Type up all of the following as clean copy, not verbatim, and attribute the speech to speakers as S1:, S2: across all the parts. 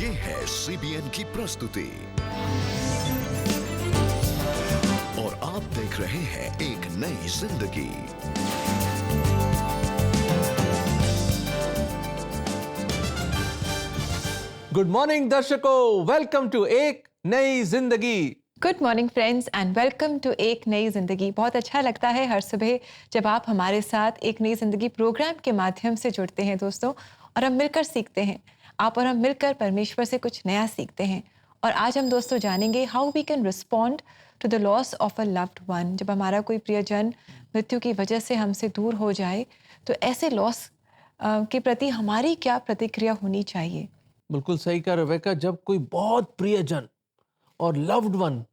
S1: ये है सीबीएन की प्रस्तुति और आप देख रहे हैं एक नई जिंदगी।
S2: गुड मॉर्निंग दर्शकों, वेलकम टू एक नई जिंदगी।
S3: Good morning friends and welcome to एक नई ज़िंदगी। बहुत अच्छा लगता है हर सुबह जब आप हमारे साथ एक नई ज़िंदगी प्रोग्राम के माध्यम से जुड़ते हैं दोस्तों, और हम मिलकर सीखते हैं। आप और हम मिलकर परमेश्वर से कुछ नया सीखते हैं। और आज हम दोस्तों जानेंगे how we can respond to the loss of a loved one. जब हमारा कोई प्रियजन मृत्यु की वजह से हमसे दूर हो जाए तो ऐसे लॉस के प्रति हमारी क्या प्रतिक्रिया होनी चाहिए।
S2: बिल्कुल सही कहा रेबेका। जब कोई बहुत प्रियजन और लव्ड वन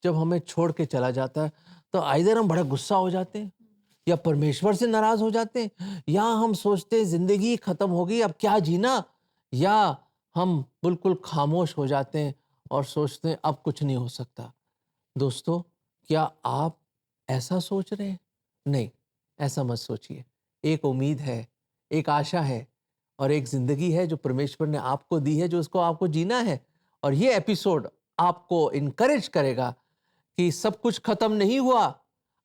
S2: जब हमें छोड़ के चला जाता है तो आइदर हम बड़ा गुस्सा हो जाते हैं या परमेश्वर से नाराज हो जाते हैं, या हम सोचते हैं जिंदगी खत्म हो गई, अब क्या जीना, या हम बिल्कुल खामोश हो जाते हैं और सोचते हैं अब कुछ नहीं हो सकता। दोस्तों, क्या आप ऐसा सोच रहे हैं? नहीं, ऐसा मत सोचिए। एक उम्मीद है, एक आशा है और एक जिंदगी है जो परमेश्वर ने आपको दी है, जो उसको आपको जीना है। और ये एपिसोड आपको इनकरेज करेगा कि सब कुछ खत्म नहीं हुआ,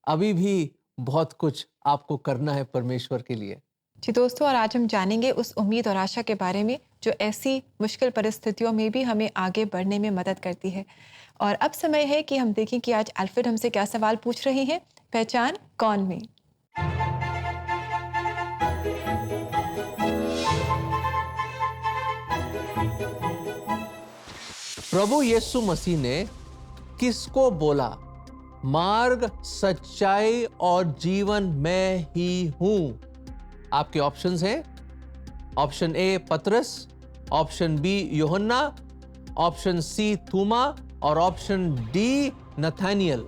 S2: अभी भी बहुत कुछ आपको करना है परमेश्वर के लिए।
S3: जी दोस्तों, और आज हम जानेंगे उस उम्मीद और आशा के बारे में जो ऐसी मुश्किल परिस्थितियों में भी हमें आगे बढ़ने में मदद करती है। और अब समय है कि हम देखें कि आज अल्फ्रेड हमसे क्या सवाल पूछ रहे हैं। पहचान कौन में।
S2: प्रभु यीशु मसीह ने किसको बोला, मार्ग, सच्चाई और जीवन मैं ही हूं? आपके ऑप्शंस हैं। ऑप्शन ए पतरस, ऑप्शन बी यूहन्ना, ऑप्शन सी थूमा और ऑप्शन डी नथानियल।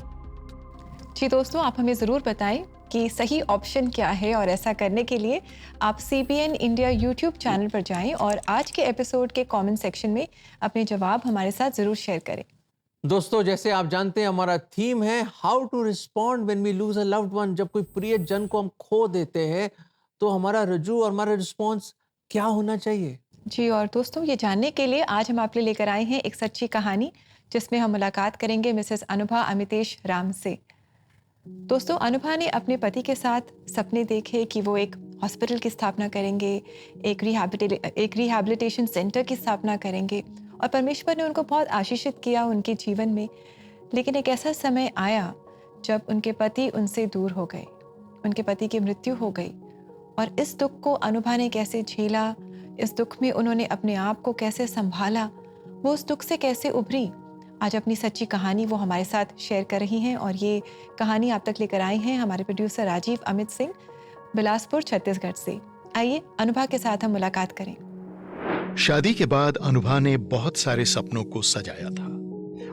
S3: जी दोस्तों, आप हमें ज़रूर बताएं कि सही ऑप्शन क्या है। और ऐसा करने के लिए आप CBN इंडिया यूट्यूब चैनल पर जाएं और आज के एपिसोड के कमेंट सेक्शन में अपने जवाब हमारे साथ ज़रूर शेयर करें।
S2: दोस्तों, जैसे आप जानते हैं हमारा थीम है how to respond when we lose a loved one. जब कोई प्रिय जन को हम खो देते हैं तो हमारा रजू और हमारा रिस्पॉन्स क्या होना चाहिए।
S3: जी, और दोस्तों ये जानने के लिए आज हम आपके लिए लेकर आए हैं एक सच्ची कहानी, जिसमें हम मुलाकात करेंगे मिसेस अनुभा अमितेश राम से। दोस्तों, अनुभा ने अपने पति के साथ सपने देखे कि वो एक हॉस्पिटल की स्थापना करेंगे, एक रिहैबिलिटेशन सेंटर की स्थापना करेंगे, और परमेश्वर ने उनको बहुत आशीषित किया उनके जीवन में। लेकिन एक ऐसा समय आया जब उनके पति उनसे दूर हो गए, उनके पति की मृत्यु हो गई। और इस दुख को अनुभा ने कैसे झेला, इस दुख में उन्होंने अपने आप को कैसे संभाला, वो उस दुख से कैसे उभरी, आज अपनी सच्ची कहानी वो हमारे साथ शेयर कर रही हैं। और ये कहानी आप तक लेकर आए हैं हमारे प्रोड्यूसर राजीव अमित सिंह, बिलासपुर, छत्तीसगढ़ से। आइए अनुभा के साथ हम मुलाकात करें।
S4: शादी के बाद अनुभा ने बहुत सारे सपनों को सजाया था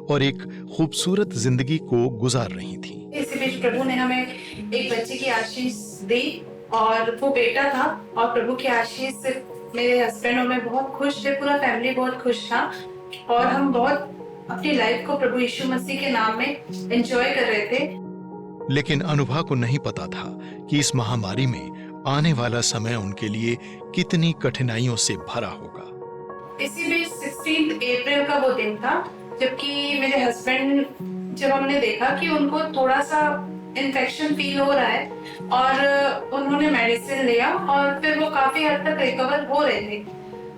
S4: और एक खूबसूरत जिंदगी को गुजार रही थी।
S5: इसी बीच प्रभु ने हमें एक बच्चे की आशीष दी और वो बेटा था। और प्रभु की आशीष से मेरे हस्बैंड और मैं बहुत खुश थे, पूरा फैमिली बहुत खुश था। और हम बहुत अपनी लाइफ को प्रभु यीशु मसीह के नाम में एंजॉय कर रहे थे।
S4: लेकिन अनुभा को नहीं पता था कि इस महामारी में आने वाला समय उनके लिए कितनी कठिनाइयों से भरा होगा।
S5: इसी बीच 16 अप्रैल का वो दिन था जबकि मेरे हस्बैंड, जब हमने देखा कि उनको थोड़ा सा इन्फेक्शन फील हो रहा है और उन्होंने मेडिसिन लिया और फिर वो काफी हद तक रिकवर हो रहे थे।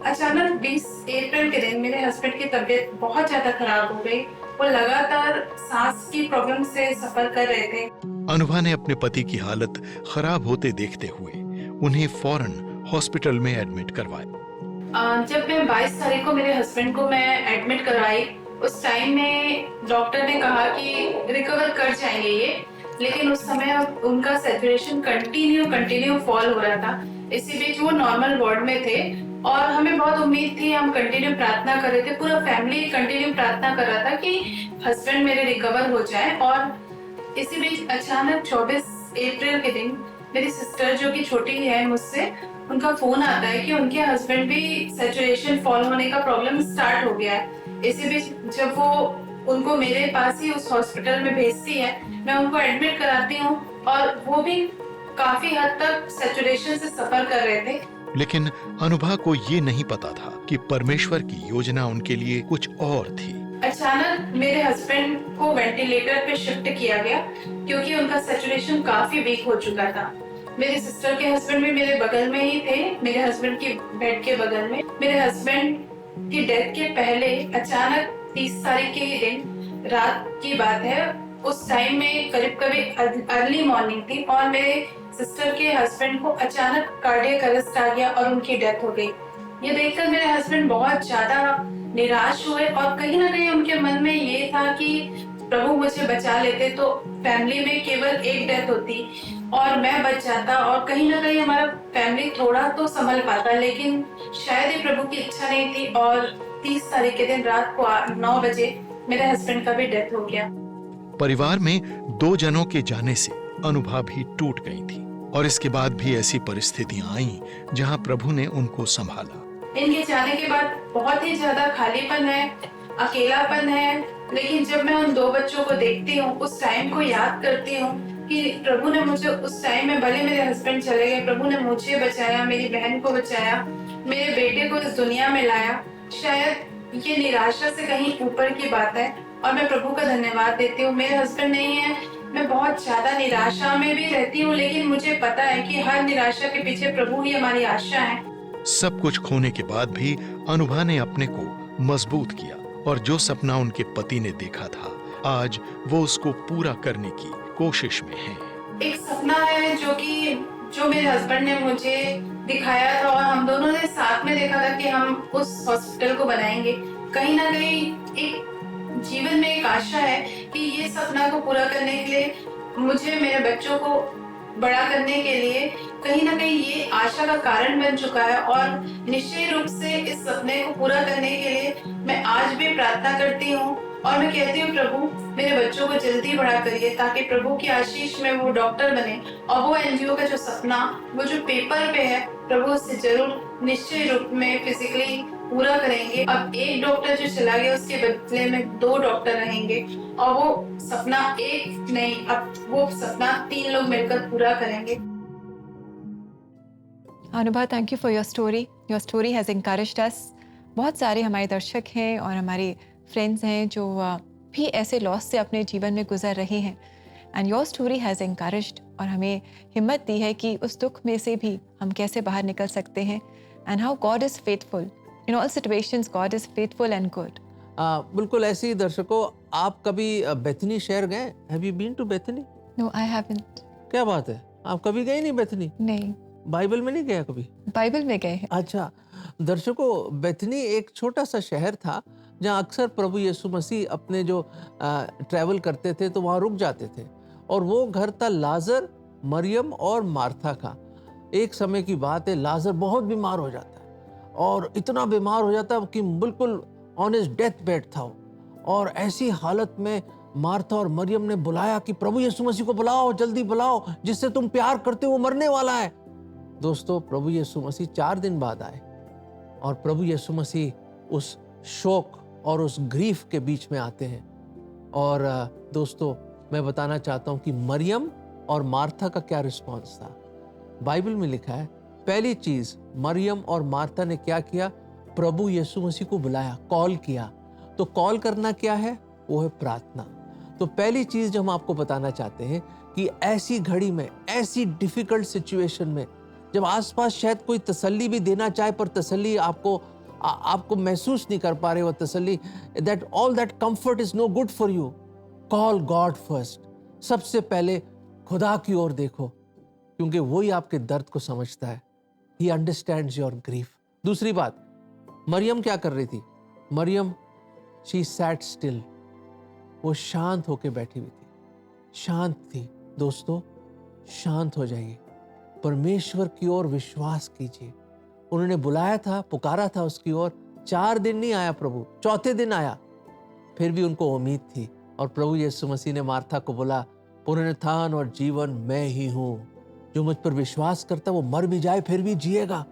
S5: अचानक 20 अप्रैल के दिन मेरे हस्बैंड की तबीयत बहुत ज्यादा खराब हो गई। वो लगातार सांस की प्रॉब्लम से सफर कर रहे थे।
S4: अनुभा ने अपने पति की हालत खराब होते देखते हुए उन्हें फौरन हॉस्पिटल में एडमिट करवाया।
S5: जब मैं 22 तारीख को मेरे हस्बैंड को मैं एडमिट करवाई, उस टाइम में डॉक्टर ने कहा कि रिकवर कर जाएंगे ये, लेकिन उस समय उनका सैचुरेशन कंटिन्यू फॉल हो रहा था। इसी बीच वो नॉर्मल वार्ड में थे और हमें बहुत उम्मीद थी, हम कंटिन्यू प्रार्थना कर रहे थे, पूरा फैमिली कंटिन्यू प्रार्थना कर रहा था कि हस्बैंड मेरे रिकवर हो जाए। और इसी बीच अचानक 24 अप्रैल के दिन मेरी सिस्टर, जो कि छोटी है मुझसे, उनका फोन आता है कि उनके हस्बैंड भी सैचुरेशन फॉल होने का प्रॉब्लम स्टार्ट हो गया है। इसी बीच जब वो उनको मेरे पास ही उस हॉस्पिटल में भेजती है, मैं उनको एडमिट कराती हूँ और वो भी काफी हद तक सैचुरेशन से सफर कर रहे थे।
S4: लेकिन अनुभा को ये नहीं पता था कि परमेश्वर की योजना उनके लिए कुछ और थी।
S5: अचानक मेरे हस्बैंड को वेंटिलेटर पे शिफ्ट किया गया क्योंकि उनका सैचुरेशन काफी वीक हो चुका था। मेरे सिस्टर के हस्बैंड भी मेरे बगल में ही थे, मेरे हस्बैंड की बेड के बगल में। मेरे हस्बैंड की डेथ के पहले अचानक 30 तारीख के ही दिन रात की बात है, उस टाइम में करीब अर्ली मॉर्निंग थी और मेरे सिस्टर के हस्बैंड को अचानक कार्डियक अरेस्ट आ गया और उनकी डेथ हो गई। ये देखकर मेरे हस्बैंड बहुत ज्यादा निराश हुए और कहीं ना कहीं उनके मन में ये था कि प्रभु मुझे बचा लेते तो फैमिली में केवल एक डेथ होती और मैं बच जाता और कहीं ना कहीं हमारा फैमिली थोड़ा तो संभल पाता, लेकिन शायद ये प्रभु की इच्छा नहीं थी और 30 तारीख के दिन रात को 9 बजे मेरे हस्बैंड का भी डेथ हो गया।
S4: परिवार में 2 जनों के जाने से अनुभा भी टूट गई थी और इसके बाद भी ऐसी परिस्थितियां आईं जहां प्रभु ने उनको संभाला।
S5: इनके जाने के बाद बहुत ही ज्यादा खालीपन है, अकेलापन है, लेकिन जब मैं उन 2 बच्चों को देखती हूँ, उस टाइम को याद करती हूँ कि प्रभु ने मुझे उस टाइम में, भले मेरे हस्बैंड चले गए, प्रभु ने मुझे बचाया, मेरी बहन को बचाया, मेरे बेटे को इस दुनिया में लाया। शायद ये निराशा से कहीं ऊपर की बात है और मैं प्रभु का धन्यवाद देती हूँ। मेरे हस्बैंड नहीं है, मैं बहुत ज्यादा निराशा में भी रहती हूँ, लेकिन मुझे पता है कि हर निराशा के पीछे प्रभु ही हमारी आशा है।
S4: सब कुछ खोने के बाद भी अनुभा ने अपने को मजबूत किया और जो सपना उनके पति ने देखा था, आज वो उसको पूरा करने की कोशिश में है।
S5: एक सपना है जो मेरे हस्बैंड ने मुझे दिखाया था और हम दोनों ने साथ में देखा था कि हम उस हॉस्पिटल को बनाएंगे। कहीं ना कहीं एक जीवन में एक आशा है कि ये सपना को पूरा करने के लिए, मुझे मेरे बच्चों को बड़ा करने के लिए कहीं ना कहीं ये आशा का कारण बन चुका है और निश्चय रूप से इस सपने को पूरा करने के लिए मैं आज भी प्रार्थना करती हूँ और मैं कहती हूँ प्रभु मेरे बच्चों को जल्दी बड़ा करिए ताकि प्रभु की आशीष में वो डॉक्टर बने और वो एनजीओ का जो सपना, वो जो पेपर पे है, प्रभु उससे जरूर निश्चय रूप में फिजिकली पूरा करेंगे। अब एक डॉक्टर जो चला गया उसके बदले में 2 डॉक्टर रहेंगे और वो सपना एक नहीं, अब वो सपना 3 लोग मिलकर पूरा करेंगे।
S3: Anubha, thank you for your story. Your story has encouraged us. बहुत सारे हमारे दर्शक हैं और हमारे फ्रेंड्स हैं जो भी ऐसे लॉस से अपने जीवन में गुजर रहे हैं, and your story has encouraged और हमें हिम्मत दी है कि उस दुख में से भी हम कैसे बाहर निकल सकते हैं, and how God is faithful in all situations. God is faithful and good.
S2: बिल्कुल ऐसे ही दर्शकों, आप कभी बेथनी शहर गए? Have you been to Bethany?
S3: No, I haven't.
S2: क्या बात है, आप कभी गए नहीं बेथनी?
S3: नहीं।
S2: बाइबल में नहीं गया कभी?
S3: बाइबल में गए हैं।
S2: अच्छा दर्शकों, बेथनी एक छोटा सा शहर था जहाँ अक्सर प्रभु यीशु मसीह अपने जो ट्रैवल करते थे तो वहाँ रुक जाते थे, और वो घर था लाजर, मरियम और मार्था का। एक समय की बात है, लाजर बहुत बीमार हो जाता है और इतना बीमार हो जाता है कि बिल्कुल ऑन हिज डेथ बेड था वो। और ऐसी हालत में मार्था और मरियम ने बुलाया कि प्रभु यीशु मसीह को बुलाओ, जल्दी बुलाओ, जिससे तुम प्यार करते हो वो मरने वाला है। दोस्तों, प्रभु यीशु मसीह 4 दिन बाद आए और प्रभु यीशु मसीह उस शोक और उस ग्रीफ के बीच में आते हैं। और दोस्तों, मैं बताना चाहता हूं कि मरियम और मार्था का क्या रिस्पॉन्स था। बाइबल में लिखा है, पहली चीज मरियम और मार्था ने क्या किया? प्रभु यीशु मसीह को बुलाया, कॉल किया। तो कॉल करना क्या है? वो है प्रार्थना। तो पहली चीज जो हम आपको बताना चाहते हैं कि ऐसी घड़ी में, ऐसी डिफिकल्ट सिचुएशन में, जब आसपास शायद कोई तसल्ली भी देना चाहे पर तसल्ली आपको महसूस नहीं कर पा रहे हो, तसल्ली, that all that comfort is no good for you, call God first. सबसे पहले खुदा की ओर देखो, क्योंकि वही आपके दर्द को समझता है। He understands your grief. दूसरी बात, मरियम क्या कर रही थी? मरियम, शी सैट स्टिल, वो शांत होके बैठी हुई थी, शांत थी। दोस्तों, शांत हो जाइए, परमेश्वर की ओर विश्वास कीजिए। उन्होंने बुलाया था, पुकारा था उसकी ओर। 4 दिन नहीं आया प्रभु, 4थे दिन आया। फिर भी उनको उम्मीद थी और प्रभु यीशु मसीह ने मार्था को बोला, पुनरुत्थान और जीवन मैं ही हूं, जो मुझ पर विश्वास करता वो मर भी जाए फिर भी जिएगा।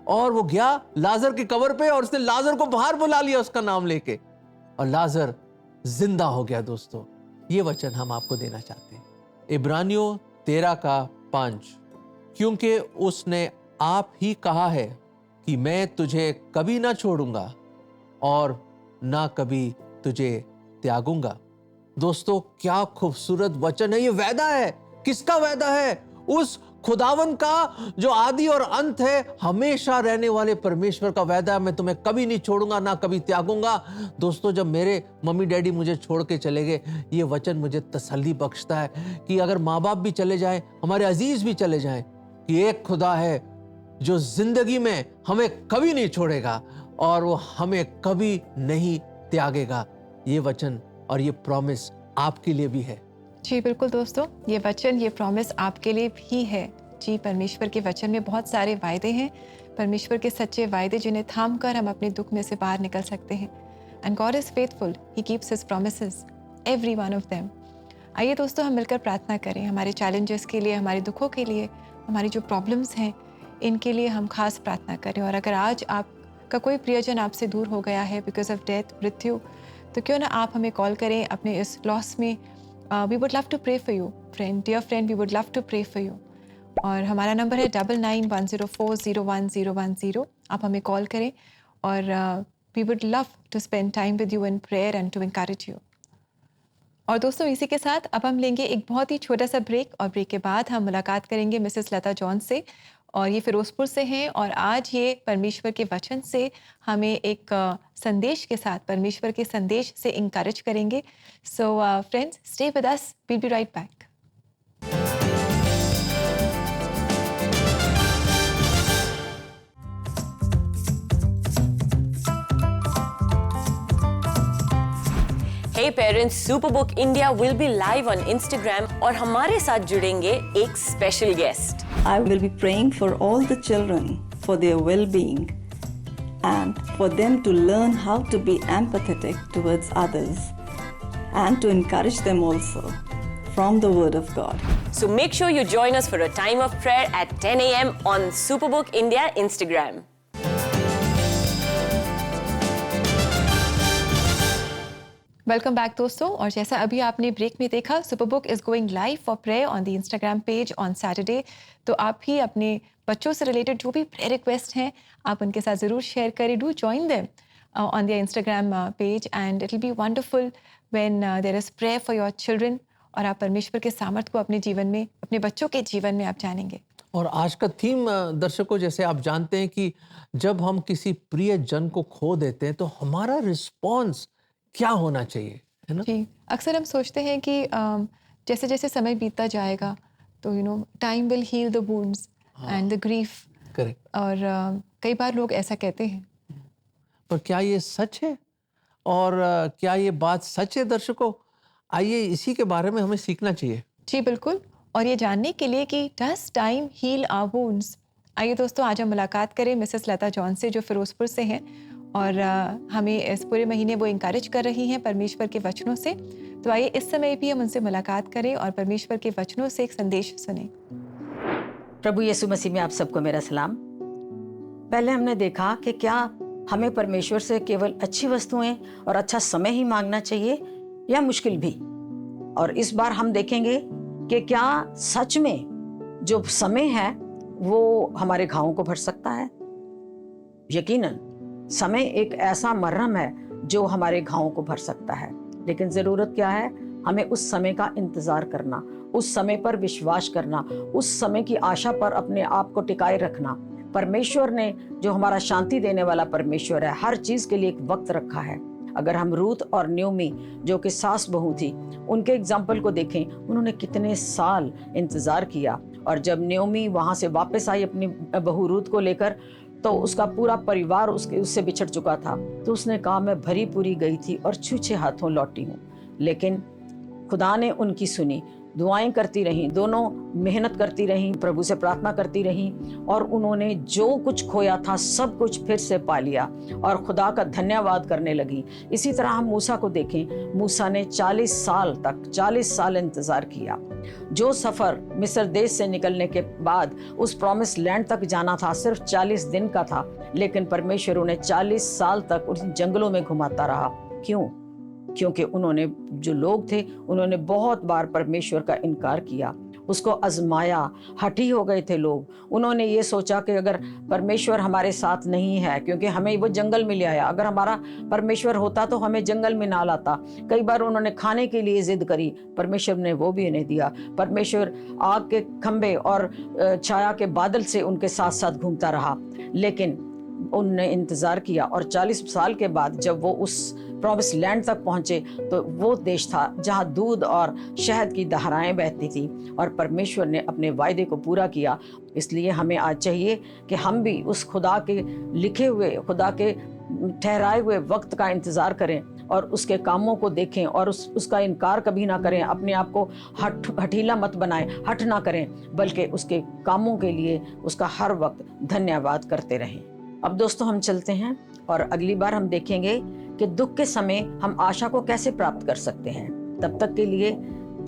S2: और वो गया लाजर की कब्र पे और उसने लाजर को बाहर बुला लिया उसका नाम लेके, और लाजर जिंदा हो गया। दोस्तों, ये वचन हम आपको देना चाहते हैं, इब्रानियों 13 का 5, क्योंकि उसने आप ही कहा है कि मैं तुझे कभी ना छोड़ूंगा और ना कभी तुझे त्यागूंगा। दोस्तों, क्या खूबसूरत वचन है। ये वादा है। किसका वादा है? उस खुदावन का जो आदि और अंत है, हमेशा रहने वाले परमेश्वर का वादा है। मैं तुम्हें कभी नहीं छोड़ूंगा, ना कभी त्यागूंगा। दोस्तों, जब मेरे मम्मी डैडी मुझे छोड़ के चले गए, ये वचन मुझे तसल्ली बख्शता है कि अगर माँ बाप भी चले जाएं, हमारे अजीज भी चले जाएं, कि एक खुदा है जो जिंदगी में हमें कभी नहीं छोड़ेगा और वो हमें कभी नहीं त्यागेगा। ये वचन और ये प्रॉमिस आपके लिए भी है।
S3: जी बिल्कुल दोस्तों, ये वचन, ये प्रॉमिस आपके लिए भी है। जी, परमेश्वर के वचन में बहुत सारे वायदे हैं, परमेश्वर के सच्चे वायदे जिन्हें थाम कर हम अपने दुख में से बाहर निकल सकते हैं। And God is faithful, he keeps his promises, every one of them. आइए दोस्तों, हम मिलकर प्रार्थना करें हमारे चैलेंजेस के लिए, हमारे दुखों के लिए, हमारी जो प्रॉब्लम्स हैं इनके लिए हम खास प्रार्थना करें। और अगर आज आपका कोई प्रियजन आपसे दूर हो गया है बिकॉज ऑफ डेथ, मृत्यु, तो क्यों ना आप हमें कॉल करें अपने इस लॉस में। We would love to pray for you friend, dear friend, we would love to pray for you. और हमारा नंबर है 9910401010। आप हमें कॉल करें और we would love to spend time with you in prayer and to encourage you. और दोस्तों, इसी के साथ अब हम लेंगे एक बहुत ही छोटा सा ब्रेक, और ब्रेक के बाद हम मुलाकात करेंगे मिसेस लता जॉन से, और ये फिरोजपुर से हैं और आज ये परमेश्वर के वचन से हमें एक संदेश के साथ, परमेश्वर के संदेश से इंकरेज करेंगे। So friends, stay with us, we'll be right back.
S6: Hey parents, Superbook India will be live on Instagram और हमारे साथ जुड़ेंगे एक special guest.
S7: I will be praying for all the children, for their well-being, and for them to learn how to be empathetic towards others, and to encourage them also from the Word of God.
S6: So make sure you join us for a time of prayer at 10 a.m. on Superbook India Instagram.
S3: Welcome back दोस्तों, और जैसा अभी आपने break में देखा, Superbook is going live for prayer on the Instagram page on Saturday. तो आप भी अपने बच्चों से रिलेटेड जो भी प्रेयर रिक्वेस्ट हैं, आप उनके साथ ज़रूर शेयर करें। Do join them on the Instagram page and it will be wonderful when there is prayer for your children, और आप परमेश्वर के सामर्थ को अपने जीवन में, अपने बच्चों के जीवन में आप जानेंगे।
S2: और आज का थीम दर्शकों, जैसे आप जानते हैं कि जब हम किसी प्रिय जन को खो देते हैं तो हमारा रिस्पॉन्स क्या होना चाहिए, है ना?
S3: जी, अक्सर हम सोचते हैं कि जैसे जैसे समय बीतता जाएगा तो time will heal the wounds and the grief.
S2: Correct.
S3: और कई बार लोग ऐसा कहते हैं,
S2: पर क्या ये सच है? और क्या ये बात सच है दर्शकों? आइए इसी के बारे में हमें सीखना चाहिए।
S3: जी बिल्कुल, और ये जानने के लिए कि does time heal our wounds, आइए दोस्तों आज हम मुलाकात करें मिसेस लता जॉन से, जो फिरोजपुर से हैं, और हमें इस पूरे महीने वो इंकरेज कर रही हैं परमेश्वर के वचनों से। तो आइए इस समय भी हम उनसे मुलाकात करें और परमेश्वर के वचनों से एक संदेश सुनें।
S8: प्रभु यीशु मसीह में आप सबको मेरा सलाम। पहले हमने देखा कि क्या हमें परमेश्वर से केवल अच्छी वस्तुएं और अच्छा समय ही मांगना चाहिए या मुश्किल भी, और इस बार हम देखेंगे कि क्या सच में जो समय है वो हमारे घावों को भर सकता है। यकीनन समय एक ऐसा मरहम है जो हमारे घावों को भर सकता है, लेकिन जरूरत क्या है? हमें उस समय का इंतजार करना, उस समय पर विश्वास करना, उस समय की आशा पर अपने आप को टिकाए रखना। परमेश्वर ने, जो हमारा शांति देने वाला परमेश्वर है, हर चीज के लिए एक वक्त रखा है। अगर हम रूथ और न्योमी, जो कि सास बहू थी, उनके एग्जाम्पल को देखें, उन्होंने कितने साल इंतजार किया, और जब न्योमी वहां से वापस आई अपनी बहू रूथ को लेकर, तो उसका पूरा परिवार उससे बिछड़ चुका था। तो उसने कहा, मैं भरी पूरी गई थी और छूछे हाथों लौटी हूँ। लेकिन खुदा ने उनकी सुनी, दुआएं करती रहीं, दोनों मेहनत करती रहीं, प्रभु से प्रार्थना करती रहीं, और उन्होंने जो कुछ खोया था सब कुछ फिर से पा लिया और खुदा का धन्यवाद करने लगी। इसी तरह हम मूसा को देखें, मूसा ने 40 साल इंतजार किया। जो सफर मिस्र देश से निकलने के बाद उस प्रॉमिस लैंड तक जाना था, सिर्फ 40 दिन का था, लेकिन परमेश्वर उन्हें 40 साल तक उन जंगलों में घुमाता रहा। क्यों? क्योंकि उन्होंने, जो लोग थे, उन्होंने बहुत बार परमेश्वर का इनकार किया, उसको आजमाया, हठी हो गए थे लोग। उन्होंने ये सोचा कि अगर परमेश्वर हमारे साथ नहीं है, क्योंकि हमें वो जंगल में ले आया, अगर हमारा परमेश्वर होता तो हमें जंगल में ना लाता। कई बार उन्होंने खाने के लिए जिद करी, परमेश्वर ने वो भी नहीं दिया। परमेश्वर आग के खंभे और छाया के बादल से उनके साथ साथ घूमता रहा, लेकिन उनने इंतजार किया और 40 साल के बाद जब वो उस प्रॉमिस लैंड तक पहुंचे तो वो देश था जहां दूध और शहद की धाराएं बहती थी और परमेश्वर ने अपने वायदे को पूरा किया। इसलिए हमें आज चाहिए कि हम भी उस खुदा के लिखे हुए, खुदा के ठहराए हुए वक्त का इंतजार करें और उसके कामों को देखें और उसका इनकार कभी ना करें। अपने आप को हठीला मत बनाएं, हठ ना करें, बल्कि उसके कामों के लिए उसका हर वक्त धन्यवाद करते रहें। अब दोस्तों हम चलते हैं और अगली बार हम देखेंगे कि दुख के समय हम आशा को कैसे प्राप्त कर सकते हैं। तब तक के लिए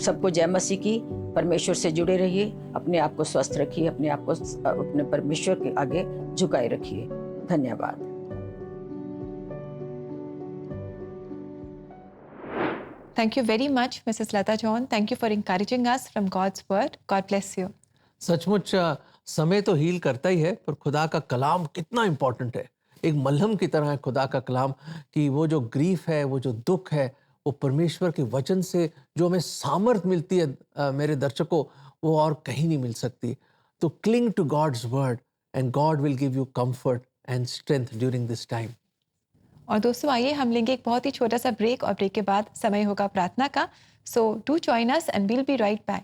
S8: सबको जय मसीह की। परमेश्वर से जुड़े रहिए, अपने आप को स्वस्थ रखिए, अपने आप को अपने परमेश्वर के आगे झुकाए रखिए। धन्यवाद।
S3: Thank you very much, Mrs. Lata John. Thank you for encouraging us from God's word. God bless you.
S2: सचमुच समय तो हील करता ही है, पर खुदा का कलाम कितना इम्पोर्टेंट है। एक मलहम की तरह है खुदा का कलाम, कि वो जो ग्रीफ है, वो जो दुख है, वो परमेश्वर के वचन से जो हमें सामर्थ मिलती है मेरे दर्शकों, वो और कहीं नहीं मिल सकती। तो cling to God's word and God will give you comfort and strength during this time.
S3: और दोस्तों आइए हम लेंगे एक बहुत ही छोटा सा ब्रेक और ब्रेक के बाद समय होगा प्रार्थना का। So do join us and we'll be right back.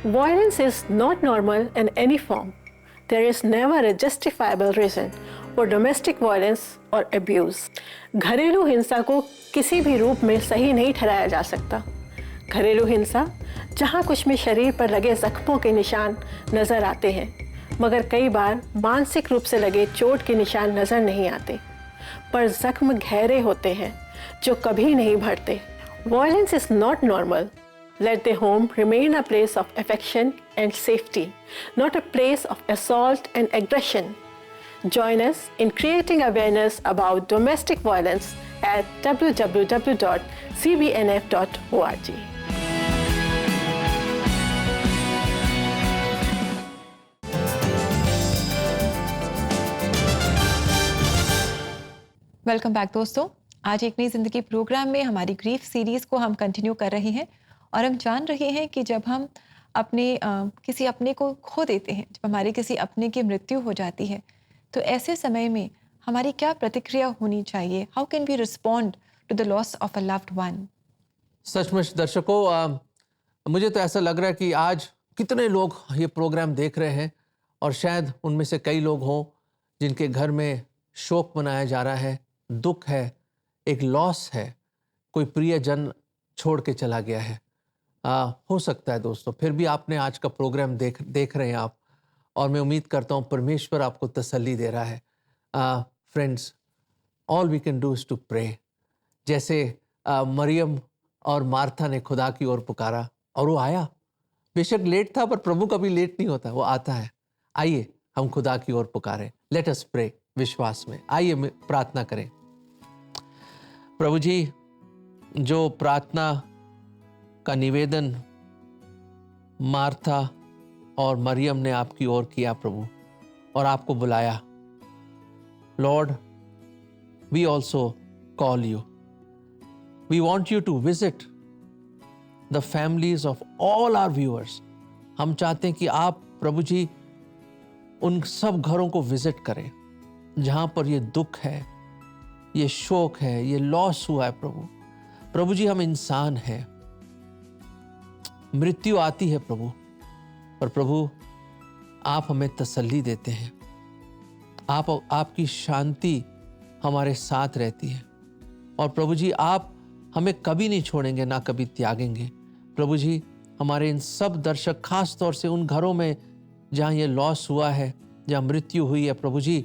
S9: Violence is not normal in any form. There is never a justifiable reason for domestic violence or abuse. घरेलू हिंसा को किसी भी रूप में सही नहीं ठहराया जा सकता। घरेलू हिंसा जहाँ कुछ में शरीर पर लगे जख्मों के निशान नजर आते हैं, मगर कई बार मानसिक रूप से लगे चोट के निशान नजर नहीं आते, पर जख्म गहरे होते हैं जो कभी नहीं भरते। Violence is not normal. Let the home remain a place of affection and safety, not a place of assault and aggression. Join us in creating awareness about domestic violence at www.cbnf.org.
S3: Welcome back दोस्तों। आज एक नई जिंदगी programme में हमारी grief series को हम continue कर रहे हैं और हम जान रहे हैं कि जब हम किसी अपने को खो देते हैं, जब हमारे किसी अपने की मृत्यु हो जाती है, तो ऐसे समय में हमारी क्या प्रतिक्रिया होनी चाहिए। How can we respond to the loss of a loved one.
S2: सचमुच दर्शकों, मुझे तो ऐसा लग रहा है कि आज कितने लोग ये प्रोग्राम देख रहे हैं और शायद उनमें से कई लोग हों जिनके घर में शोक मनाया जा रहा है, दुख है, एक लॉस है, कोई प्रियजन छोड़ के चला गया है। हो सकता है दोस्तों, फिर भी आपने आज का प्रोग्राम देख रहे हैं आप, और मैं उम्मीद करता हूँ परमेश्वर आपको तसल्ली दे रहा है। Friends, all we can do is to pray. जैसे मरियम और मार्था ने खुदा की ओर पुकारा और वो आया। बेशक लेट था, पर प्रभु कभी लेट नहीं होता, वो आता है। आइए हम खुदा की ओर पुकारें। लेट अस प्रे विश्वास में। आइए प्रार्थना करें। प्रभु जी, जो प्रार्थना का निवेदन मार्था और मरियम ने आपकी ओर किया प्रभु, और आपको बुलाया, Lord, we also call you. We want you to visit the families of all our viewers. हम चाहते हैं कि आप प्रभु जी उन सब घरों को विजिट करें जहां पर ये दुख है, ये शोक है, ये लॉस हुआ है प्रभु। प्रभु जी, हम इंसान हैं, मृत्यु आती है प्रभु, पर प्रभु आप हमें तसल्ली देते हैं। आपकी शांति हमारे साथ रहती है, और प्रभु जी आप हमें कभी नहीं छोड़ेंगे, ना कभी त्यागेंगे। प्रभु जी, हमारे इन सब दर्शक, खास तौर से उन घरों में जहां ये लॉस हुआ है, जहां मृत्यु हुई है, प्रभु जी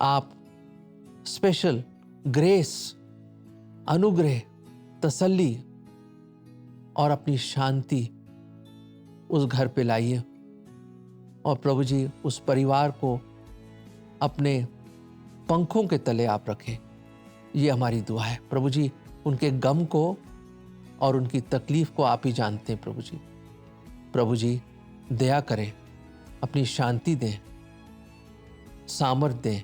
S2: आप स्पेशल ग्रेस, अनुग्रह, तसल्ली और अपनी शांति उस घर पे लाइए, और प्रभु जी उस परिवार को अपने पंखों के तले आप रखें। ये हमारी दुआ है प्रभु जी। उनके गम को और उनकी तकलीफ को आप ही जानते हैं प्रभु जी। प्रभु जी दया करें, अपनी शांति दें, सामर्थ दें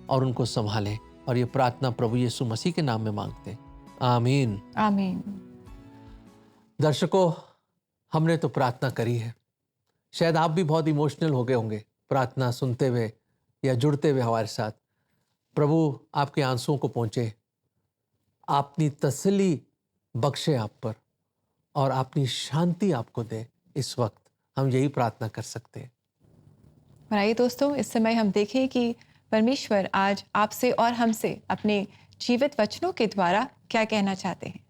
S2: और उनको संभालें। और ये प्रार्थना प्रभु यीशु मसीह के नाम में मांगते हैं, आमीन
S3: आमीन।
S2: दर्शकों, हमने तो प्रार्थना करी है। शायद आप भी बहुत इमोशनल हो गए होंगे प्रार्थना सुनते हुए या जुड़ते हुए हमारे साथ। प्रभु आपके आंसुओं को पहुंचे, अपनी तसल्ली बख्शे आप पर और अपनी शांति आपको दे। इस वक्त हम यही प्रार्थना कर सकते हैं।
S3: और आइए दोस्तों, इस समय हम देखें कि परमेश्वर आज आपसे और हमसे अपने जीवित वचनों के द्वारा क्या कहना चाहते हैं।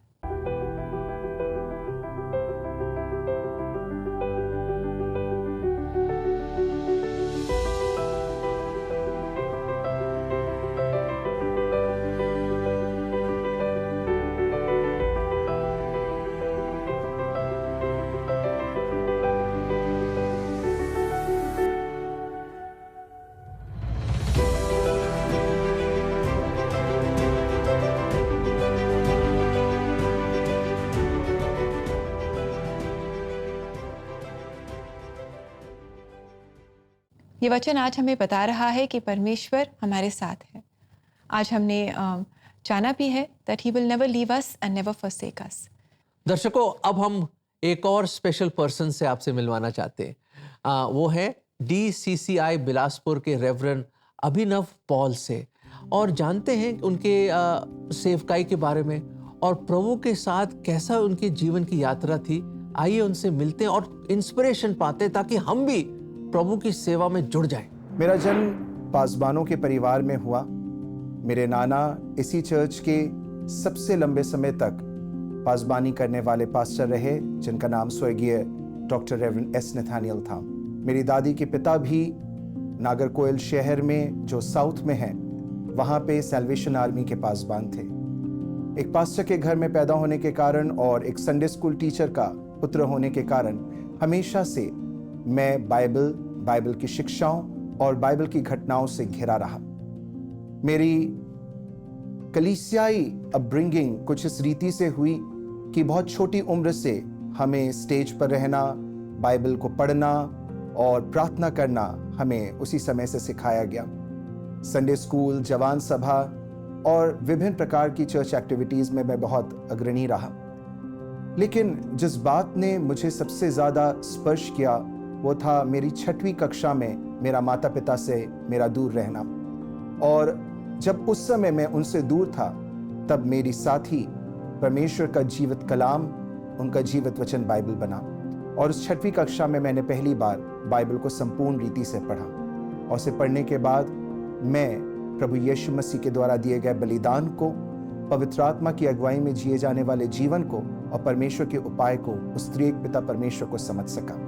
S3: ये वचन आज हमें बता रहा है कि परमेश्वर हमारे साथ है। आज हमने जाना भी है that he will never leave us and never forsake us।
S2: दर्शकों, अब हम एक और स्पेशल पर्सन से आपसे मिलवाना चाहते हैं। वो है DCCI बिलासपुर के रेवरेंड अभिनव पॉल से, और जानते हैं उनके सेवकाई के बारे में और प्रभु के साथ कैसा उनके जीवन की यात्रा थी। आइए उनसे मिलते हैं और इंस्पिरेशन पाते हैं ताकि हम भी प्रभु की सेवा में जुड़ जाएं।
S10: मेरा जन्म पासबानों के परिवार में हुआ। मेरे नाना इसी चर्च के सबसे लंबे समय तक पासबानी करने वाले पास्टर रहे, जिनका नाम स्वर्गीय डॉक्टर रेवरेंड एस नथानियल था। मेरी दादी के पिता भी नागरकोइल शहर में, जो साउथ में है, वहाँ पे सैल्वेशन आर्मी के पासबान थे। एक पास्टर के घर में पैदा होने के कारण और एक संडे स्कूल टीचर का पुत्र होने के कारण हमेशा से मैं बाइबल की शिक्षाओं और बाइबल की घटनाओं से घिरा रहा। मेरी कलीसियाई अपब्रिंगिंग कुछ इस रीति से हुई कि बहुत छोटी उम्र से हमें स्टेज पर रहना, बाइबल को पढ़ना और प्रार्थना करना हमें उसी समय से सिखाया गया। संडे स्कूल, जवान सभा और विभिन्न प्रकार की चर्च एक्टिविटीज़ में मैं बहुत अग्रणी रहा। लेकिन जिस बात ने मुझे सबसे ज़्यादा स्पर्श किया वो था मेरी 6वीं कक्षा में मेरा माता पिता से मेरा दूर रहना। और जब उस समय मैं उनसे दूर था, तब मेरी साथी परमेश्वर का जीवित कलाम, उनका जीवित वचन बाइबल बना। और उस 6वीं कक्षा में मैंने पहली बार बाइबल को संपूर्ण रीति से पढ़ा। और उसे पढ़ने के बाद मैं प्रभु यीशु मसीह के द्वारा दिए गए बलिदान को, पवित्र आत्मा की अगुवाई में जिए जाने वाले जीवन को और परमेश्वर के उपाय को, उस त्रिएक पिता परमेश्वर को समझ सका।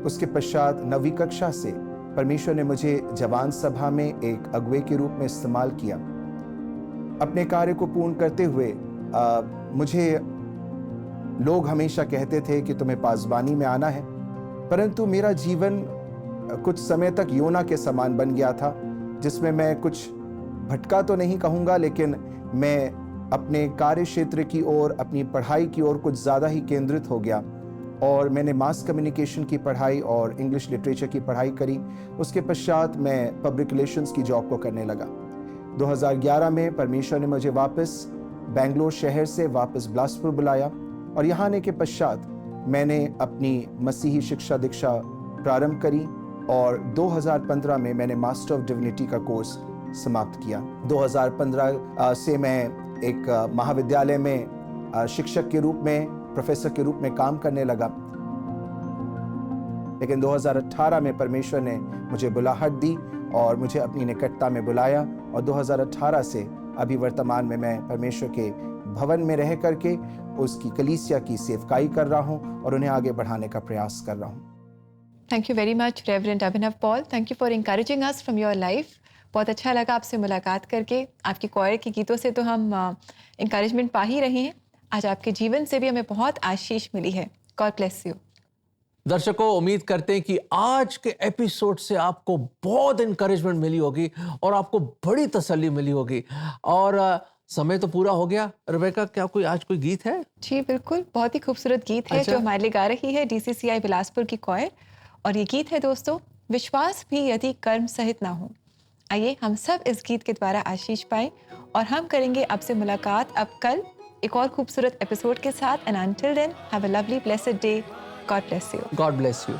S10: उसके पश्चात 9वीं कक्षा से परमेश्वर ने मुझे जवान सभा में एक अगुवे के रूप में इस्तेमाल किया। अपने कार्य को पूर्ण करते हुए मुझे लोग हमेशा कहते थे कि तुम्हें पासबानी में आना है, परंतु मेरा जीवन कुछ समय तक योना के समान बन गया था, जिसमें मैं कुछ भटका तो नहीं कहूँगा, लेकिन मैं अपने कार्य क्षेत्र की ओर, अपनी पढ़ाई की ओर कुछ ज़्यादा ही केंद्रित हो गया। और मैंने मास कम्युनिकेशन की पढ़ाई और इंग्लिश लिटरेचर की पढ़ाई करी। उसके पश्चात मैं पब्लिक रिलेशंस की जॉब को करने लगा। 2011 में परमेश्वर ने मुझे वापस बेंगलोर शहर से वापस बिलासपुर बुलाया, और यहाँ आने के पश्चात मैंने अपनी मसीही शिक्षा दीक्षा प्रारंभ करी और 2015 में मैंने मास्टर ऑफ डिविनिटी का कोर्स समाप्त किया। 2015 से मैं एक महाविद्यालय में शिक्षक के रूप में, प्रोफेसर के रूप में काम करने लगा। लेकिन 2018 में परमेश्वर ने मुझे बुलाहट दी और मुझे अपनी निकटता में बुलाया, और 2018 से अभी वर्तमान में मैं परमेश्वर के भवन में रह करके उसकी कलीसिया की सेवकाई कर रहा हूं और उन्हें आगे बढ़ाने का प्रयास कर रहा हूं।
S3: Thank you very much reverend Abhinav Paul. Thank you for encouraging us from your life. बहुत अच्छा लगा आपसे मुलाकात करके। आपकी क्वायर के गीतों से तो हम इंकरेजमेंट पा ही रहे हैं। आज आपके जीवन से भी हमें बहुत आशीष मिली है। God bless you.
S2: दर्शकों, उम्मीद करते हैं कि आज के एपिसोड से आपको बहुत इंकरेजमेंट मिली होगी और आपको बड़ी तसल्ली मिली होगी। और समय तो पूरा हो गया। रेबेका, क्या कोई आज कोई गीत है?
S3: जी बिल्कुल, बहुत ही खूबसूरत गीत है
S2: अच्छा।
S3: जो हमारे लिए गा रही है DCCI बिलासपुर की क्वायर। और ये गीत है दोस्तों, विश्वास भी यदि कर्म सहित ना हो। आइए हम सब इस गीत के द्वारा आशीष पाएं और हम करेंगे आपसे मुलाकात अब कल एक और खूबसूरत एपिसोड के साथ। And until then have a lovely blessed day. God bless you.
S2: God bless you.